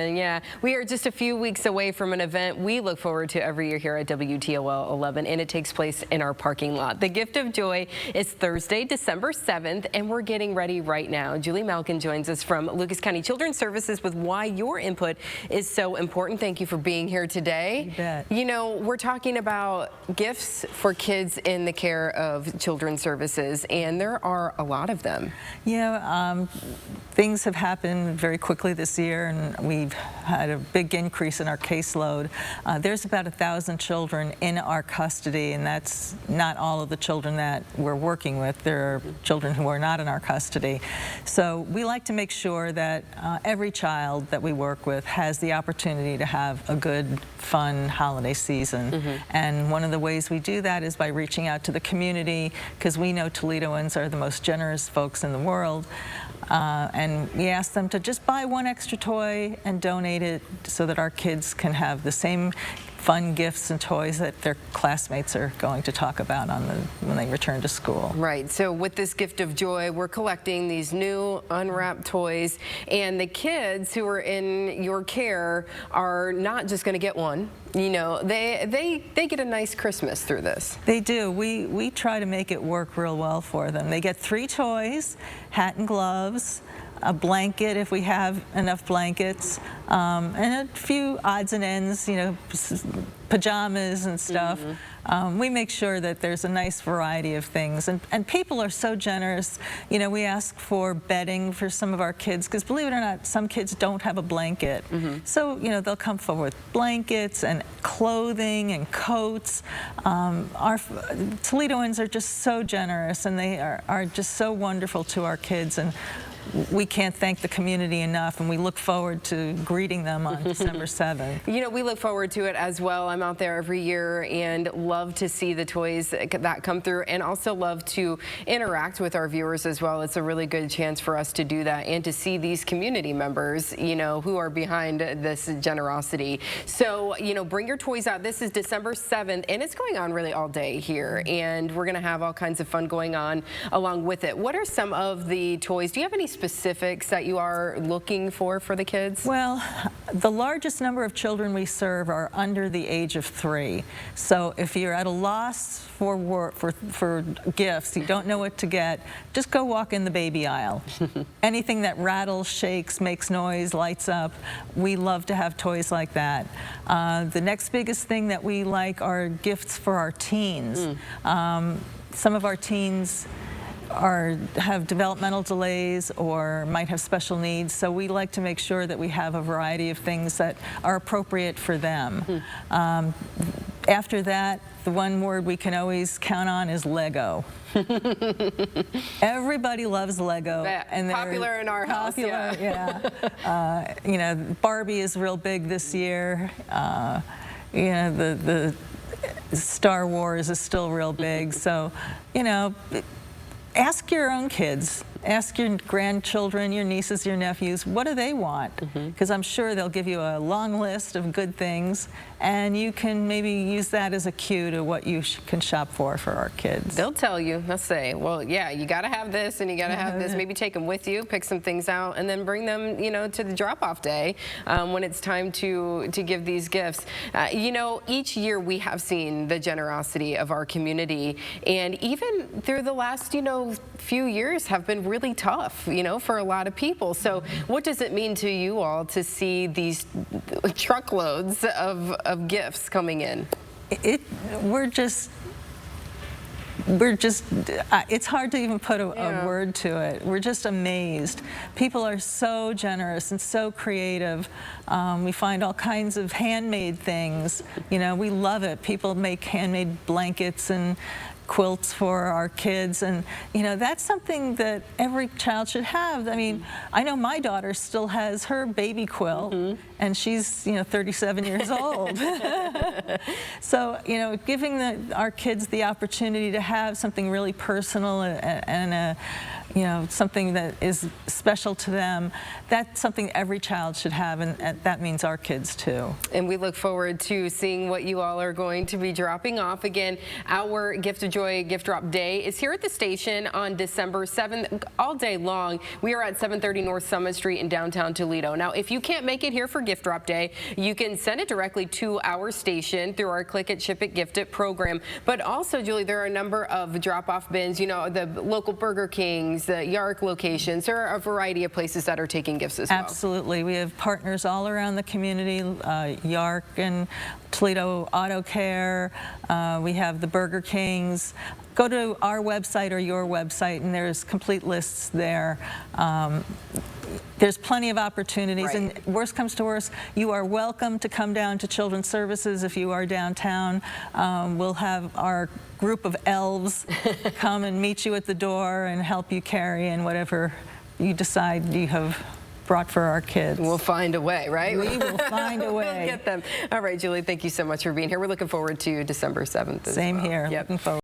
Yeah, we are just a few weeks away from an event we look forward to every year here at WTOL 11, and it takes place in our parking lot. The Gift of Joy is Thursday, December 7th, and we're getting ready right now. Julie Malkin joins us from Lucas County Children's Services with why your input is so important. Thank you for being here today. You bet. You know, we're talking about gifts for kids in the care of Children's Services, and there are a lot of them. Yeah, things have happened very quickly this year, and we've had a big increase in our caseload. There's about 1,000 children in our custody, and that's not all of the children that we're working with. There are children who are not in our custody. So we like to make sure that every child that we work with has the opportunity to have a good, fun holiday season. And one of the ways we do that is by reaching out to the community, because we know Toledoans are the most generous folks in the world. And we ask them to just buy one extra toy and donate it so that our kids can have the same fun gifts and toys that their classmates are going to talk about when they return to school. Right, so with this Gift of Joy, we're collecting these new unwrapped toys, and the kids who are in your care are not just going to get one. You know, they get a nice Christmas through this. They do. We try to make it work real well for them. They get 3 toys, hat and gloves, a blanket if we have enough blankets, and a few odds and ends, you know, pajamas and stuff. We make sure that there's a nice variety of things, and people are so generous. You know, we ask for bedding for some of our kids, because believe it or not, some kids don't have a blanket. So, you know, they'll come forward with blankets and clothing and coats. Our Toledoans are just so generous, and they are just so wonderful to our kids, and we can't thank the community enough, and we look forward to greeting them on December 7th. You know, we look forward to it as well. I'm out there every year and love to see the toys that come through, and also love to interact with our viewers as well. It's a really good chance for us to do that and to see these community members, you know, who are behind this generosity. So, you know, bring your toys out. This is December 7th, and it's going on really all day here, and we're going to have all kinds of fun going on along with it. What are some of the toys? Do you have any specifics that you are looking for the kids? Well, the largest number of children we serve are under the age of 3. So if you're at a loss for gifts, you don't know what to get, just go walk in the baby aisle. Anything that rattles, shakes, makes noise, lights up, we love to have toys like that. The next biggest thing that we like are gifts for our teens. Some of our teens have developmental delays or might have special needs, so we like to make sure that we have a variety of things that are appropriate for them. After that, the one word we can always count on is Lego. Everybody loves Lego, and popular in our house. Yeah. You know, Barbie is real big this year. You know, the Star Wars is still real big. So, you know, ask your own kids, ask your grandchildren, your nieces, your nephews, what do they want? Because I'm sure they'll give you a long list of good things, and you can maybe use that as a cue to what you can shop for our kids. They'll tell you, they'll say, well, yeah, you got to have this and you got to have this. Maybe take them with you, pick some things out, and then bring them, you know, to the drop-off day when it's time to give these gifts. You know, each year we have seen the generosity of our community, and even through the last, you know, few years have been really tough, you know, for a lot of people. So what does it mean to you all to see these truckloads of gifts coming in? It's hard to even put a word to it. We're just amazed. People are so generous and so creative. We find all kinds of handmade things. You know, we love it. People make handmade blankets and quilts for our kids, and you know, that's something that every child should have. I mean, I know my daughter still has her baby quilt, and she's, you know, 37 years old. So, you know, giving our kids the opportunity to have something really personal and something that is special to them. That's something every child should have, and that means our kids too. And we look forward to seeing what you all are going to be dropping off. Again, our Gift of Joy Gift Drop Day is here at the station on December 7th, all day long. We are at 730 North Summit Street in downtown Toledo. Now, if you can't make it here for Gift Drop Day, you can send it directly to our station through our Click It, Ship It, Gift It program. But also, Julie, there are a number of drop-off bins, the local Burger Kings, the Yark locations. There are a variety of places that are taking gifts as well. Absolutely. We have partners all around the community, Yark and Toledo Auto Care. We have the Burger Kings. Go to our website or your website, and there's complete lists there. There's plenty of opportunities, right. And worst comes to worst, you are welcome to come down to Children's Services if you are downtown. We'll have our group of elves come and meet you at the door and help you carry in whatever you decide you have brought for our kids. We'll find a way, right? We will find a way. We'll get them. All right, Julie, thank you so much for being here. We're looking forward to December 7th as Same well. here. Yep. Looking forward.